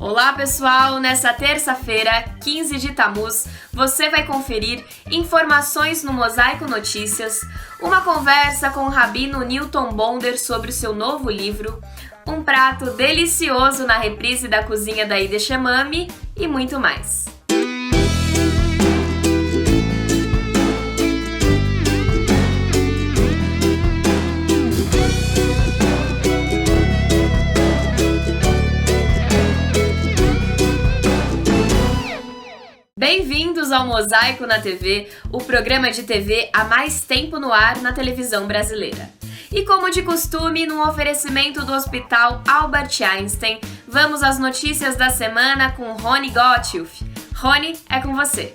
Olá pessoal, nessa terça-feira, 15 de Tamuz, você vai conferir informações no Mosaico Notícias, uma conversa com o rabino Newton Bonder sobre o seu novo livro, um prato delicioso na reprise da cozinha da Ida Shemami e muito mais. Bem-vindos ao Mosaico na TV, o programa de TV há mais tempo no ar na televisão brasileira. E como de costume, num oferecimento do Hospital Albert Einstein, vamos às notícias da semana com Rony Gottschalk. Rony, é com você.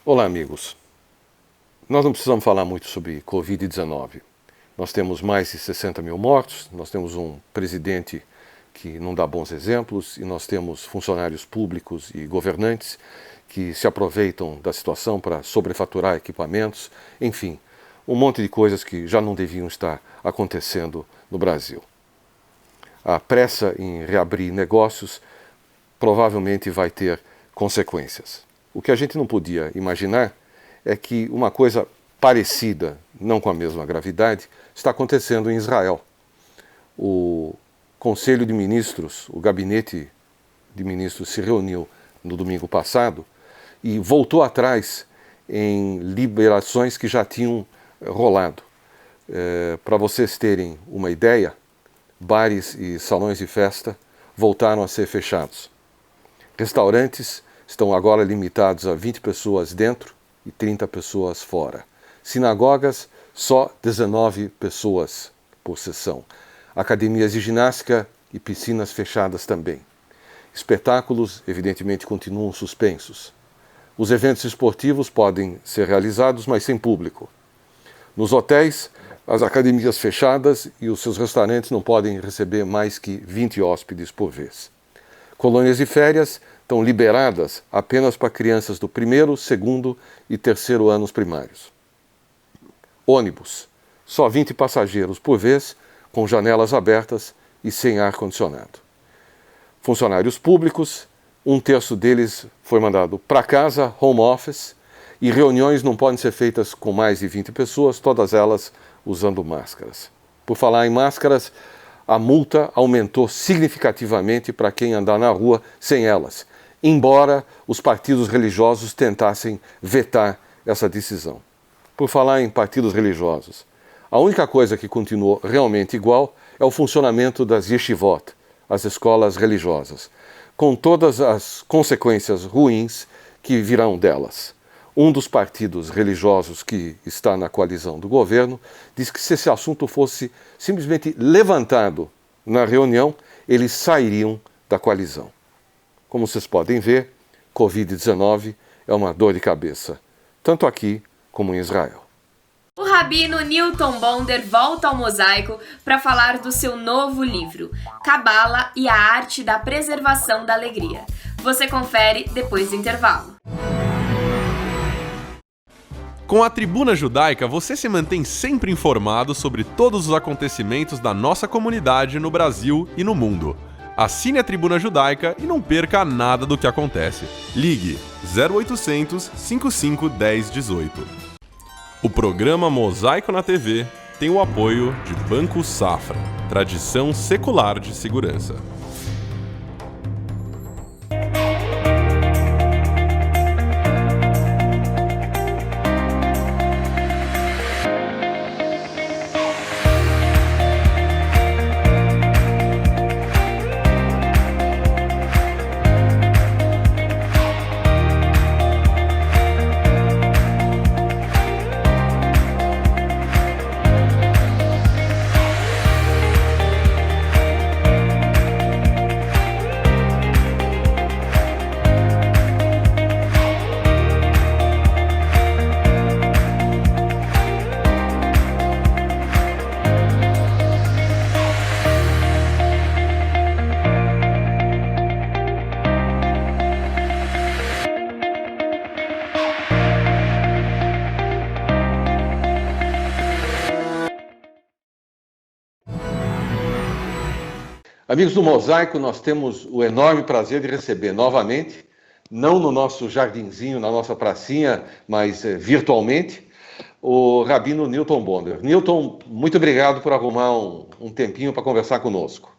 Olá, amigos. Nós não precisamos falar muito sobre Covid-19. Nós temos mais de 60 mil mortos, nós temos um presidente que não dá bons exemplos e nós temos funcionários públicos e governantes que se aproveitam da situação para sobrefaturar equipamentos, enfim, um monte de coisas que já não deviam estar acontecendo no Brasil. A pressa em reabrir negócios provavelmente vai ter consequências. O que a gente não podia imaginar é que uma coisa parecida, não com a mesma gravidade, está acontecendo em Israel. O Conselho de Ministros, o Gabinete de Ministros se reuniu no domingo passado e voltou atrás em liberações que já tinham rolado. Para vocês terem uma ideia, bares e salões de festa voltaram a ser fechados. Restaurantes estão agora limitados a 20 pessoas dentro e 30 pessoas fora. Sinagogas, só 19 pessoas por sessão. Academias de ginástica e piscinas fechadas também. Espetáculos, evidentemente, continuam suspensos. Os eventos esportivos podem ser realizados, mas sem público. Nos hotéis, as academias fechadas e os seus restaurantes não podem receber mais que 20 hóspedes por vez. Colônias de férias estão liberadas apenas para crianças do primeiro, segundo e terceiro anos primários. Ônibus, só 20 passageiros por vez, com janelas abertas e sem ar-condicionado. Funcionários públicos, 1/3 deles foi mandado para casa, home office, e reuniões não podem ser feitas com mais de 20 pessoas, todas elas usando máscaras. Por falar em máscaras, a multa aumentou significativamente para quem andar na rua sem elas, embora os partidos religiosos tentassem vetar essa decisão. Por falar em partidos religiosos, a única coisa que continuou realmente igual é o funcionamento das yeshivot, as escolas religiosas, com todas as consequências ruins que virão delas. Um dos partidos religiosos que está na coalizão do governo diz que se esse assunto fosse simplesmente levantado na reunião, eles sairiam da coalizão. Como vocês podem ver, Covid-19 é uma dor de cabeça, tanto aqui como em Israel. O rabino Newton Bonder volta ao Mosaico para falar do seu novo livro, Cabala e a Arte da Preservação da Alegria. Você confere depois do intervalo. Com a Tribuna Judaica, você se mantém sempre informado sobre todos os acontecimentos da nossa comunidade no Brasil e no mundo. Assine a Tribuna Judaica e não perca nada do que acontece. Ligue 0800 55 10 18. O programa Mosaico na TV tem o apoio de Banco Safra, tradição secular de segurança. Amigos do Mosaico, nós temos o enorme prazer de receber novamente, não no nosso jardinzinho, na nossa pracinha, mas virtualmente, o Rabino Newton Bonder. Newton, muito obrigado por arrumar um tempinho para conversar conosco.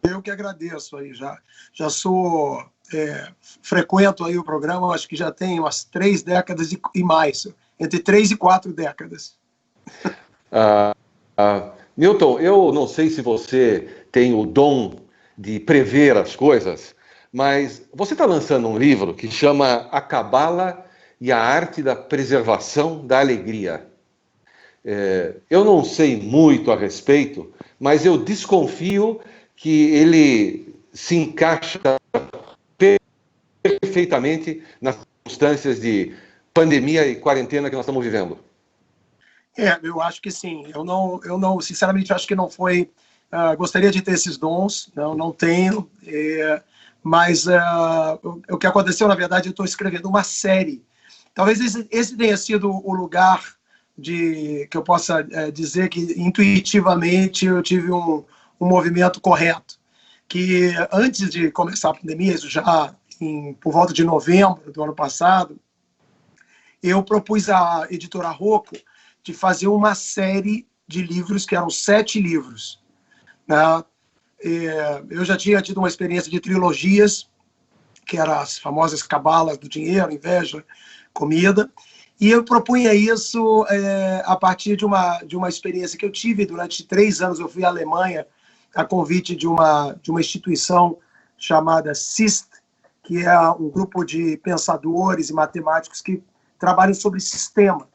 Eu que agradeço aí, já sou, frequento aí o programa, acho que já tem umas 3 décadas e mais, entre 3 e 4 décadas. Newton, eu não sei se você tem o dom de prever as coisas, mas você está lançando um livro que chama A Cabala e a Arte da Preservação da Alegria. Eu não sei muito a respeito, mas eu desconfio que ele se encaixa perfeitamente nas circunstâncias de pandemia e quarentena que nós estamos vivendo. Eu acho que sim. Eu não, sinceramente, acho que não foi. Gostaria de ter esses dons, não tenho. Mas o que aconteceu, na verdade, eu estou escrevendo uma série. Talvez esse tenha sido o lugar que eu possa dizer que intuitivamente eu tive um movimento correto. Que antes de começar a pandemia, isso já por volta de novembro do ano passado, eu propus à editora Rocco de fazer uma série de livros, que eram 7 livros. Né? Eu já tinha tido uma experiência de trilogias, que eram as famosas cabalas do dinheiro, inveja, comida, e eu propunha isso a partir de uma experiência que eu tive durante 3 anos. Eu fui à Alemanha a convite de uma instituição chamada SIST, que é um grupo de pensadores e matemáticos que trabalham sobre sistema.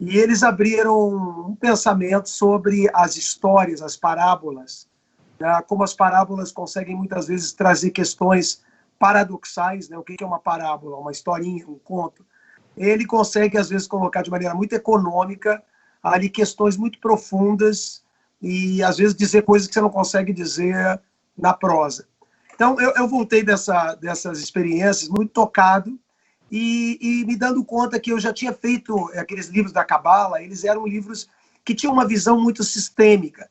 E eles abriram um pensamento sobre as histórias, as parábolas, né? Como as parábolas conseguem muitas vezes trazer questões paradoxais, né? O que é uma parábola? Uma historinha, um conto. Ele consegue, às vezes, colocar de maneira muito econômica ali questões muito profundas e, às vezes, dizer coisas que você não consegue dizer na prosa. Então, eu voltei dessas experiências muito tocado, e me dando conta que eu já tinha feito aqueles livros da Cabala. Eles eram livros que tinham uma visão muito sistêmica.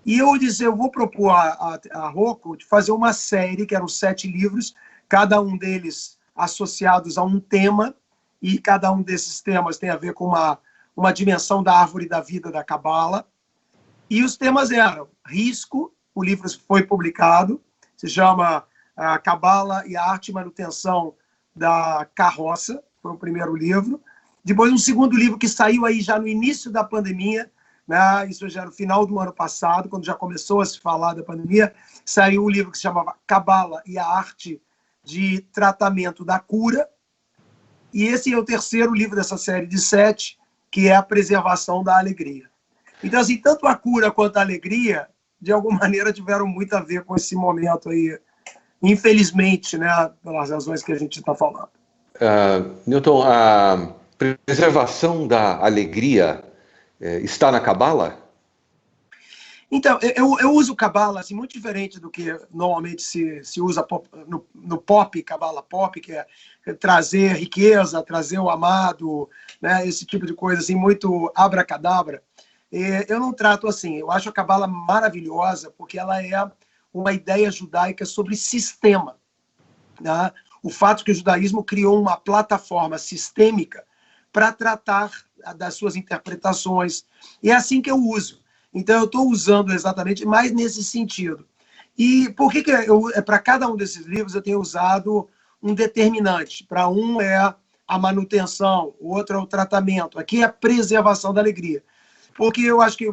E eu disse, eu vou propor a Rocco de fazer uma série, que eram 7 livros, cada um deles associados a um tema, e cada um desses temas tem a ver com uma dimensão da árvore da vida da Cabala. E os temas eram risco, o livro foi publicado, se chama A Cabala e a Arte e Manutenção da Carroça, foi o primeiro livro. Depois um segundo livro que saiu aí já no início da pandemia, né? Isso já no final do ano passado, quando já começou a se falar da pandemia, saiu um livro que se chamava Cabala e a Arte de Tratamento da Cura. E esse é o terceiro livro dessa série de 7, que é a Preservação da Alegria. Então, assim, tanto a cura quanto a alegria, de alguma maneira, tiveram muito a ver com esse momento aí, infelizmente, né, pelas razões que a gente está falando. Newton, a preservação da alegria está na Cabala? Então, eu uso Cabala assim, muito diferente do que normalmente se usa no pop, Cabala pop, que é trazer riqueza, trazer o amado, né, esse tipo de coisa assim, muito abracadabra. Eu não trato assim. Eu acho a Cabala maravilhosa porque ela é uma ideia judaica sobre sistema. Né? O fato que o judaísmo criou uma plataforma sistêmica para tratar das suas interpretações. E é assim que eu uso. Então, eu estou usando exatamente mais nesse sentido. E por que para cada um desses livros eu tenho usado um determinante? Para um é a manutenção, o outro é o tratamento. Aqui é a preservação da alegria. Porque eu acho que,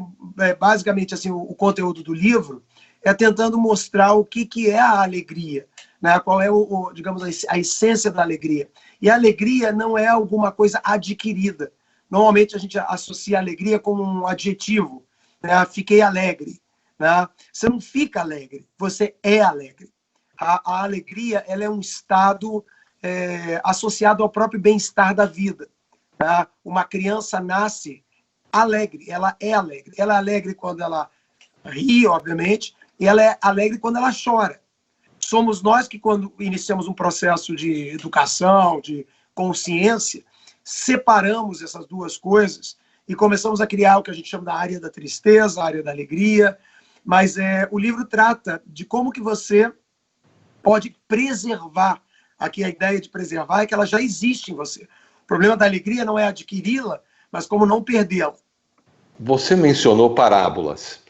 basicamente, assim, o conteúdo do livro é tentando mostrar o que é a alegria, né? Qual é, digamos, a essência da alegria. E a alegria não é alguma coisa adquirida. Normalmente a gente associa a alegria como um adjetivo, né? Fiquei alegre. Né? Você não fica alegre, você é alegre. A alegria, ela é um estado associado ao próprio bem-estar da vida. Né? Uma criança nasce alegre, ela é alegre. Ela é alegre quando ela ri, obviamente, e ela é alegre quando ela chora. Somos nós que, quando iniciamos um processo de educação, de consciência, separamos essas duas coisas e começamos a criar o que a gente chama da área da tristeza, a área da alegria. Mas o livro trata de como que você pode preservar. Aqui a ideia de preservar é que ela já existe em você. O problema da alegria não é adquiri-la, mas como não perdê-la. Você mencionou parábolas.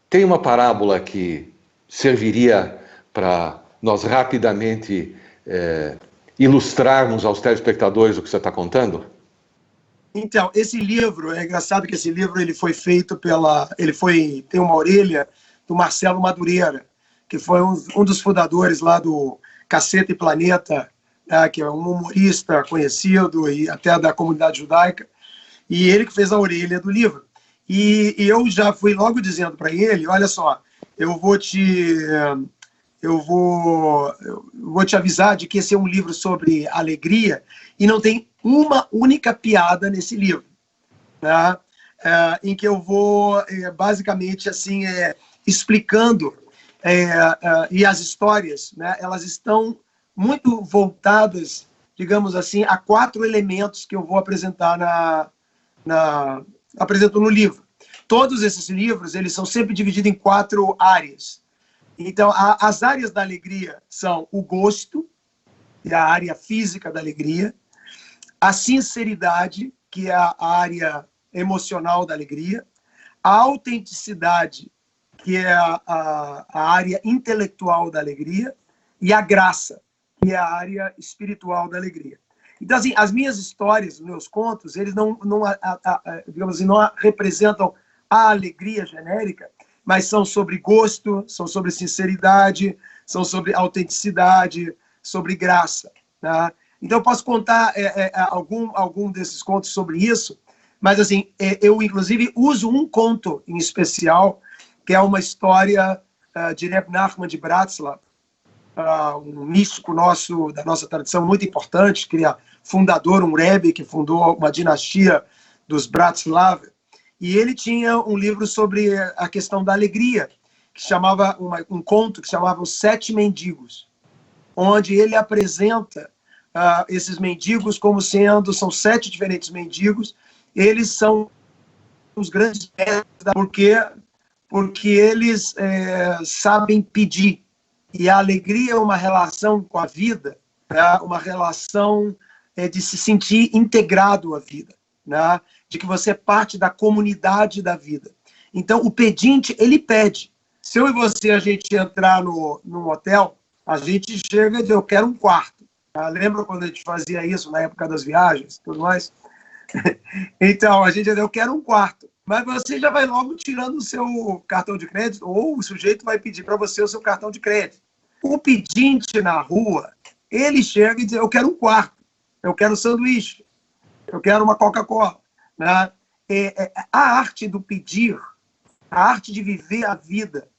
Tem uma parábola que serviria para nós rapidamente ilustrarmos aos telespectadores o que você está contando? Então, esse livro, é engraçado que esse livro ele foi feito tem uma orelha do Marcelo Madureira, que foi um dos fundadores lá do Caceta e Planeta, que é um humorista conhecido e até da comunidade judaica, e ele que fez a orelha do livro. E eu já fui logo dizendo para ele, olha só, eu vou te avisar de que esse é um livro sobre alegria e não tem uma única piada nesse livro, né? Em que eu vou basicamente assim explicando e as histórias, né, elas estão muito voltadas, digamos assim, a 4 elementos que eu vou apresentar apresento no livro. Todos esses livros eles são sempre divididos em 4 áreas. Então, as áreas da alegria são o gosto, que é a área física da alegria, a sinceridade, que é a área emocional da alegria, a autenticidade, que é a área intelectual da alegria, e a graça, que é a área espiritual da alegria. Então, assim, as minhas histórias, os meus contos, eles digamos assim, não representam a alegria genérica, mas são sobre gosto, são sobre sinceridade, são sobre autenticidade, sobre graça, tá? Então, eu posso contar algum desses contos sobre isso, mas, assim, eu, inclusive, uso um conto em especial, que é uma história de Reb Nachman de Bratslav, um místico nosso, da nossa tradição, muito importante, que é fundador, um Rebbe, que fundou uma dinastia dos Bratslav, e ele tinha um livro sobre a questão da alegria, que chamava um conto que chamava Os 7 Mendigos, onde ele apresenta esses mendigos como são 7 diferentes mendigos. Eles são os grandes mestres, porque eles sabem pedir. E a alegria é uma relação com a vida, né? Uma relação de se sentir integrado à vida, né? De que você é parte da comunidade da vida. Então, o pedinte, ele pede. Se eu e você, a gente entrar num hotel, a gente chega e diz, eu quero um quarto. Lembra quando a gente fazia isso na época das viagens, tudo mais? Então, a gente diz, eu quero um quarto. Mas você já vai logo tirando o seu cartão de crédito, ou o sujeito vai pedir para você o seu cartão de crédito. O pedinte na rua, ele chega e diz, eu quero um quarto, eu quero sanduíche, eu quero uma Coca-Cola. Né? A arte do pedir, a arte de viver a vida,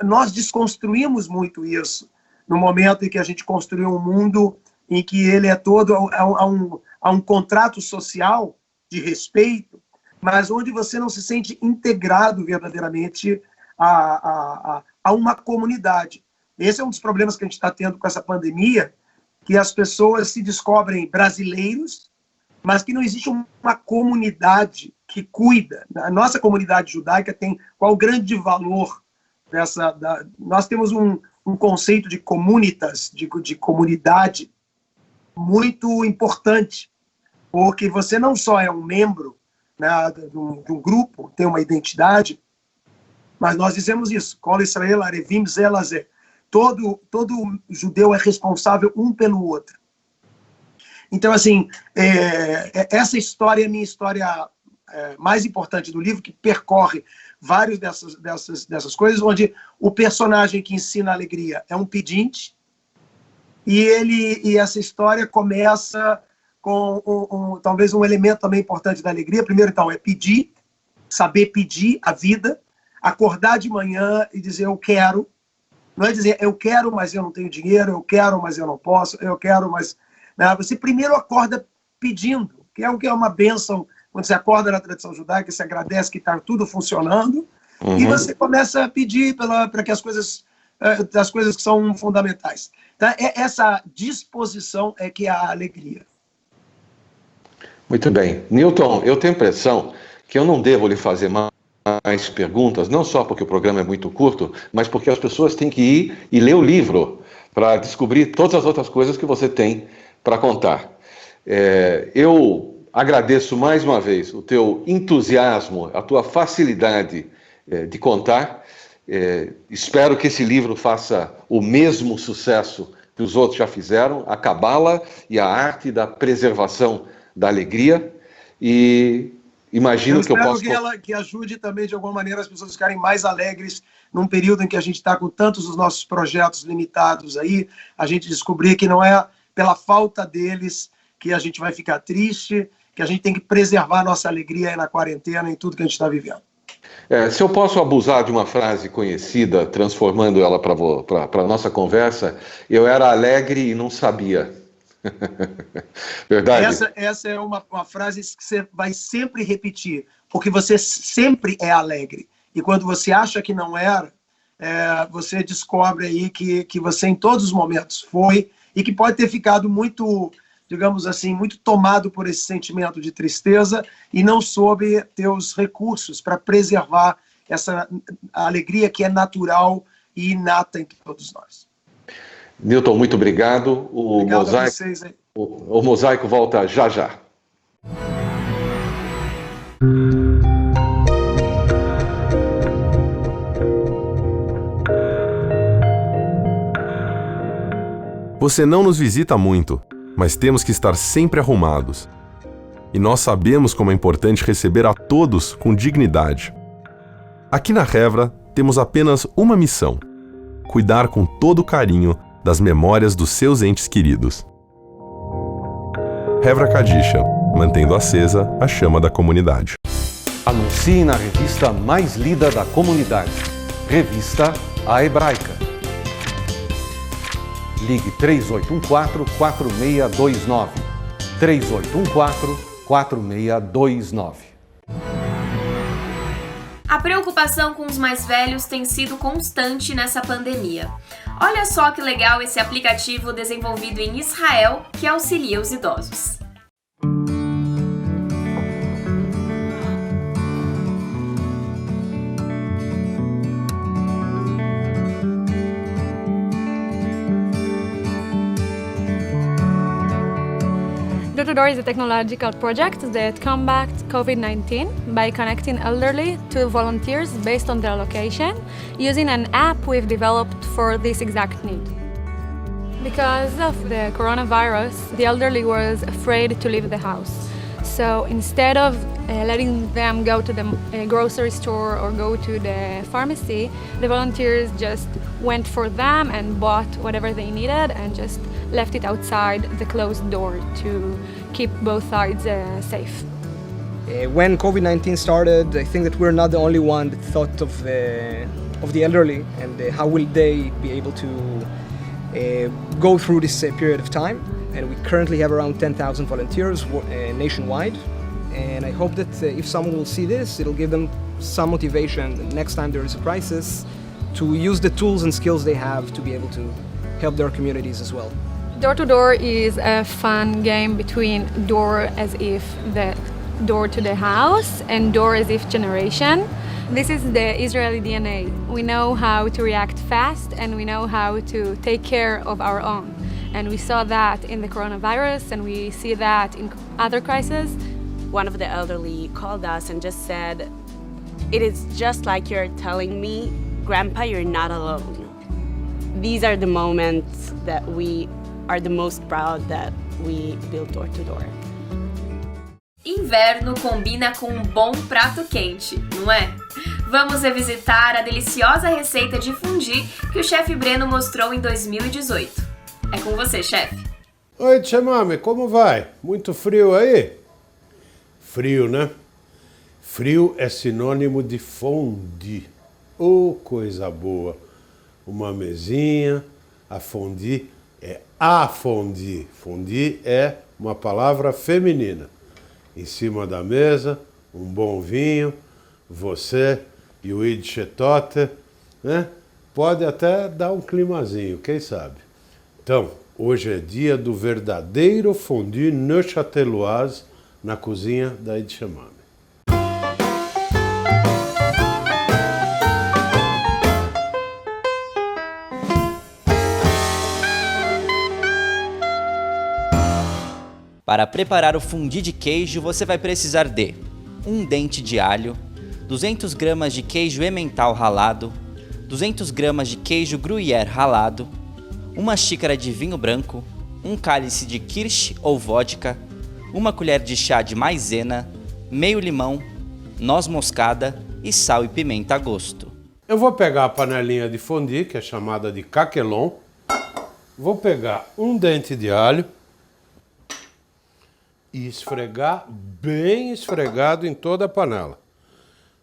nós desconstruímos muito isso no momento em que a gente construiu um mundo em que ele é todo a um contrato social de respeito, mas onde você não se sente integrado verdadeiramente a uma comunidade. Esse é um dos problemas que a gente está tendo com essa pandemia, que as pessoas se descobrem brasileiros, mas que não existe uma comunidade que cuida. A nossa comunidade judaica tem qual o grande valor dessa... Nós temos um conceito de comunitas, de comunidade, muito importante, porque você não só é um membro, né, de um grupo, tem uma identidade, mas nós dizemos isso, Kol Israel Arevim Zelazé. Todo judeu é responsável um pelo outro. Então, assim, essa história é a minha história mais importante do livro, que percorre várias dessas coisas, onde o personagem que ensina a alegria é um pedinte, e essa história começa com talvez um elemento também importante da alegria. Primeiro, então, é pedir, saber pedir a vida, acordar de manhã e dizer eu quero. Não é dizer eu quero, mas eu não tenho dinheiro, eu quero, mas eu não posso, eu quero, mas... Né? Você primeiro acorda pedindo, que é uma bênção. Quando você acorda na tradição judaica, você agradece que está tudo funcionando, e você começa a pedir para que as coisas que são fundamentais. Então, essa disposição é que é a alegria. Muito bem. Newton, eu tenho a impressão que eu não devo lhe fazer mais mais perguntas, não só porque o programa é muito curto, mas porque as pessoas têm que ir e ler o livro para descobrir todas as outras coisas que você tem para contar. Eu agradeço mais uma vez o teu entusiasmo, a tua facilidade de contar. Espero que esse livro faça o mesmo sucesso que os outros já fizeram, a Cabala e a arte da preservação da alegria. E imagino que eu posso... que ajude também, de alguma maneira, as pessoas ficarem mais alegres num período em que a gente está com tantos dos nossos projetos limitados aí, a gente descobrir que não é pela falta deles que a gente vai ficar triste, que a gente tem que preservar a nossa alegria aí na quarentena, em tudo que a gente está vivendo. Se eu posso abusar de uma frase conhecida, transformando ela para a nossa conversa, eu era alegre e não sabia. Verdade? Essa é uma frase que você vai sempre repetir, porque você sempre é alegre. E quando você acha que não era, você descobre aí que você em todos os momentos foi, e que pode ter ficado muito, digamos assim, muito tomado por esse sentimento de tristeza e não soube ter os recursos para preservar essa alegria que é natural e inata em todos nós. Newton, muito obrigado. Obrigado a vocês aí. O Mosaico volta já já. Você não nos visita muito, mas temos que estar sempre arrumados. E nós sabemos como é importante receber a todos com dignidade. Aqui na Hevra temos apenas uma missão: cuidar com todo carinho das memórias dos seus entes queridos. Hevra Kadisha, mantendo acesa a chama da comunidade. Anuncie na revista mais lida da comunidade, Revista A Hebraica. Ligue 3814-4629. 3814-4629. A preocupação com os mais velhos tem sido constante nessa pandemia. Olha só que legal esse aplicativo desenvolvido em Israel que auxilia os idosos. Door-to-Door is a technological project that combats COVID-19 by connecting elderly to volunteers based on their location using an app we've developed for this exact need. Because of the coronavirus, the elderly was afraid to leave the house. So instead of letting them go to the grocery store or go to the pharmacy, the volunteers just went for them and bought whatever they needed and just left it outside the closed door to keep both sides safe. When COVID-19 started, I think that we're not the only one that thought of the elderly and how will they be able to go through this period of time. And we currently have around 10,000 volunteers nationwide. And I hope that if someone will see this, it'll give them some motivation the next time there is a crisis to use the tools and skills they have to be able to help their communities as well. Door-to-Door is a fun game between door as if the door to the house and door as if generation. This is the Israeli DNA. We know how to react fast and we know how to take care of our own. And we saw that in the coronavirus and we see that in other crises. One of the elderly called us and just said, "It is just like you're telling me, Grandpa, you're not alone." These are the moments that we are the most proud that we build Door-to-Door. Inverno combina com um bom prato quente, não é? Vamos revisitar a deliciosa receita de fondue que o chefe Breno mostrou em 2018. É com você, chefe. Oi, Tchemame, como vai? Muito frio aí? Frio, né? Frio é sinônimo de fondue. Oh, coisa boa. Uma mesinha, a fondue é a fondue. Fondue é uma palavra feminina. Em cima da mesa, um bom vinho, você e o Idchetote, né? Pode até dar um climazinho, quem sabe? Então, hoje é dia do verdadeiro fondue neuchâteloise na cozinha da Idchemame. Para preparar o fondue de queijo, você vai precisar de 1 dente de alho, 200 gramas de queijo emmental ralado, 200 gramas de queijo gruyère ralado, 1 xícara de vinho branco, 1 cálice de kirsch ou vodka, 1 colher de chá de maizena, meio limão, noz moscada e sal e pimenta a gosto. Eu vou pegar a panelinha de fondue, que é chamada de caquelon. Vou pegar 1 dente de alho e esfregar bem esfregado em toda a panela.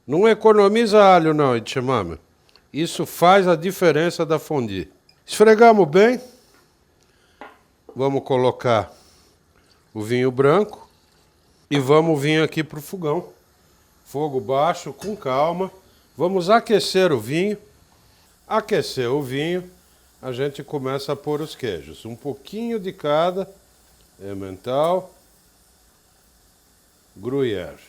Não economiza alho não, Edchemame. Isso faz a diferença da fondue. Esfregamos bem. Vamos colocar o vinho branco e vamos vir aqui para o fogão. Fogo baixo, com calma. Vamos aquecer o vinho. Aquecer o vinho, a gente começa a pôr os queijos. Um pouquinho de cada, emmental, gruyère.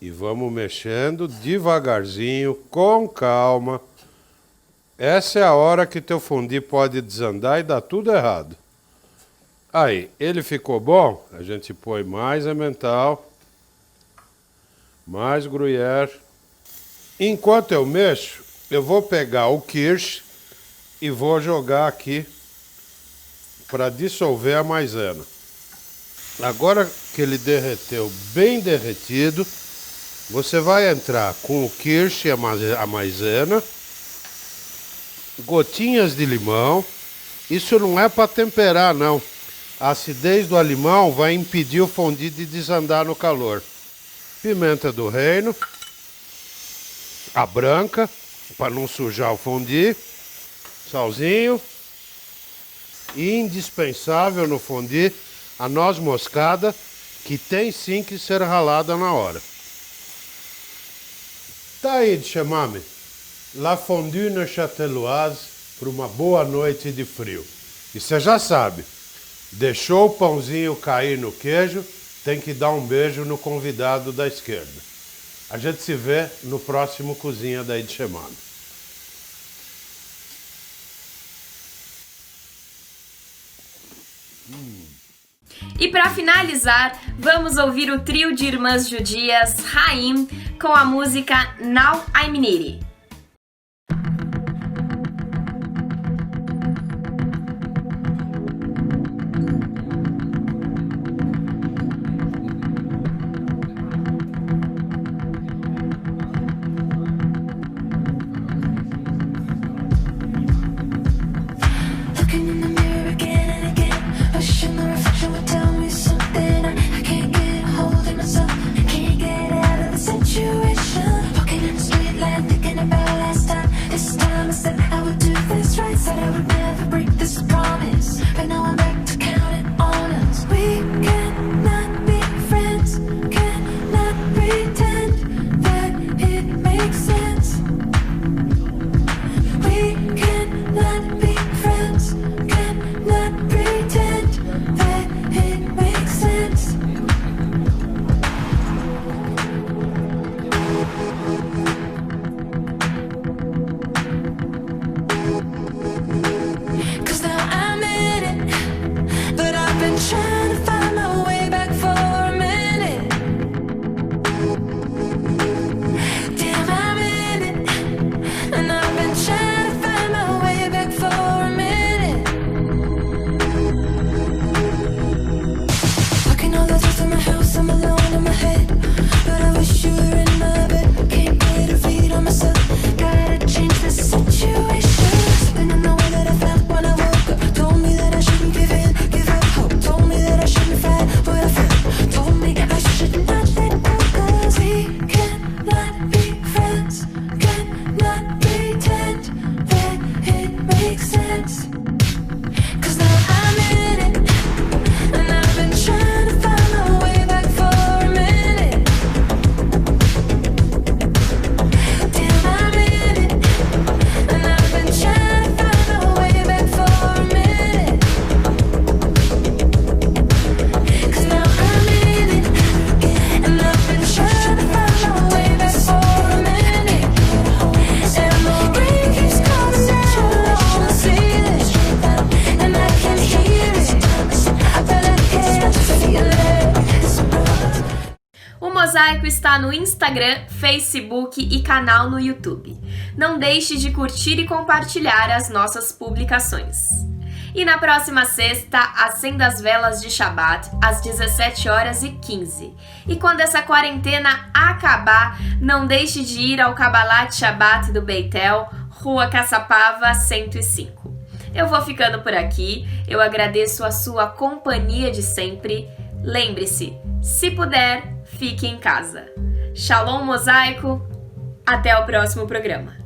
E vamos mexendo devagarzinho, com calma. Essa é a hora que teu fondue pode desandar e dar tudo errado. Aí, ele ficou bom? A gente põe mais emmental, mais gruyère. Enquanto eu mexo, eu vou pegar o kirsch e vou jogar aqui para dissolver a maisena. Agora que ele derreteu bem derretido, você vai entrar com o kirsch e a maisena, gotinhas de limão. Isso não é para temperar, não. A acidez do limão vai impedir o fondue de desandar no calor. Pimenta do reino, a branca, para não sujar o fondue, salzinho. E indispensável no fondue, a noz moscada, que tem sim que ser ralada na hora. Tá aí, Edchemame, la fondue neuchâteloise para uma boa noite de frio. E você já sabe, deixou o pãozinho cair no queijo, tem que dar um beijo no convidado da esquerda. A gente se vê no próximo Cozinha da Edchemame. E para finalizar, vamos ouvir o trio de irmãs judias Haim com a música Now I'm Nitty. Situation, walking in the street light, thinking Mosaico está no Instagram, Facebook e canal no YouTube. Não deixe de curtir e compartilhar as nossas publicações. E na próxima sexta, acenda as velas de Shabat às 17h15. E quando essa quarentena acabar, não deixe de ir ao Kabbalat Shabat do Beitel, Rua Caçapava 105. Eu vou ficando por aqui, eu agradeço a sua companhia de sempre. Lembre-se, se puder, fique em casa. Shalom Mosaico, até o próximo programa.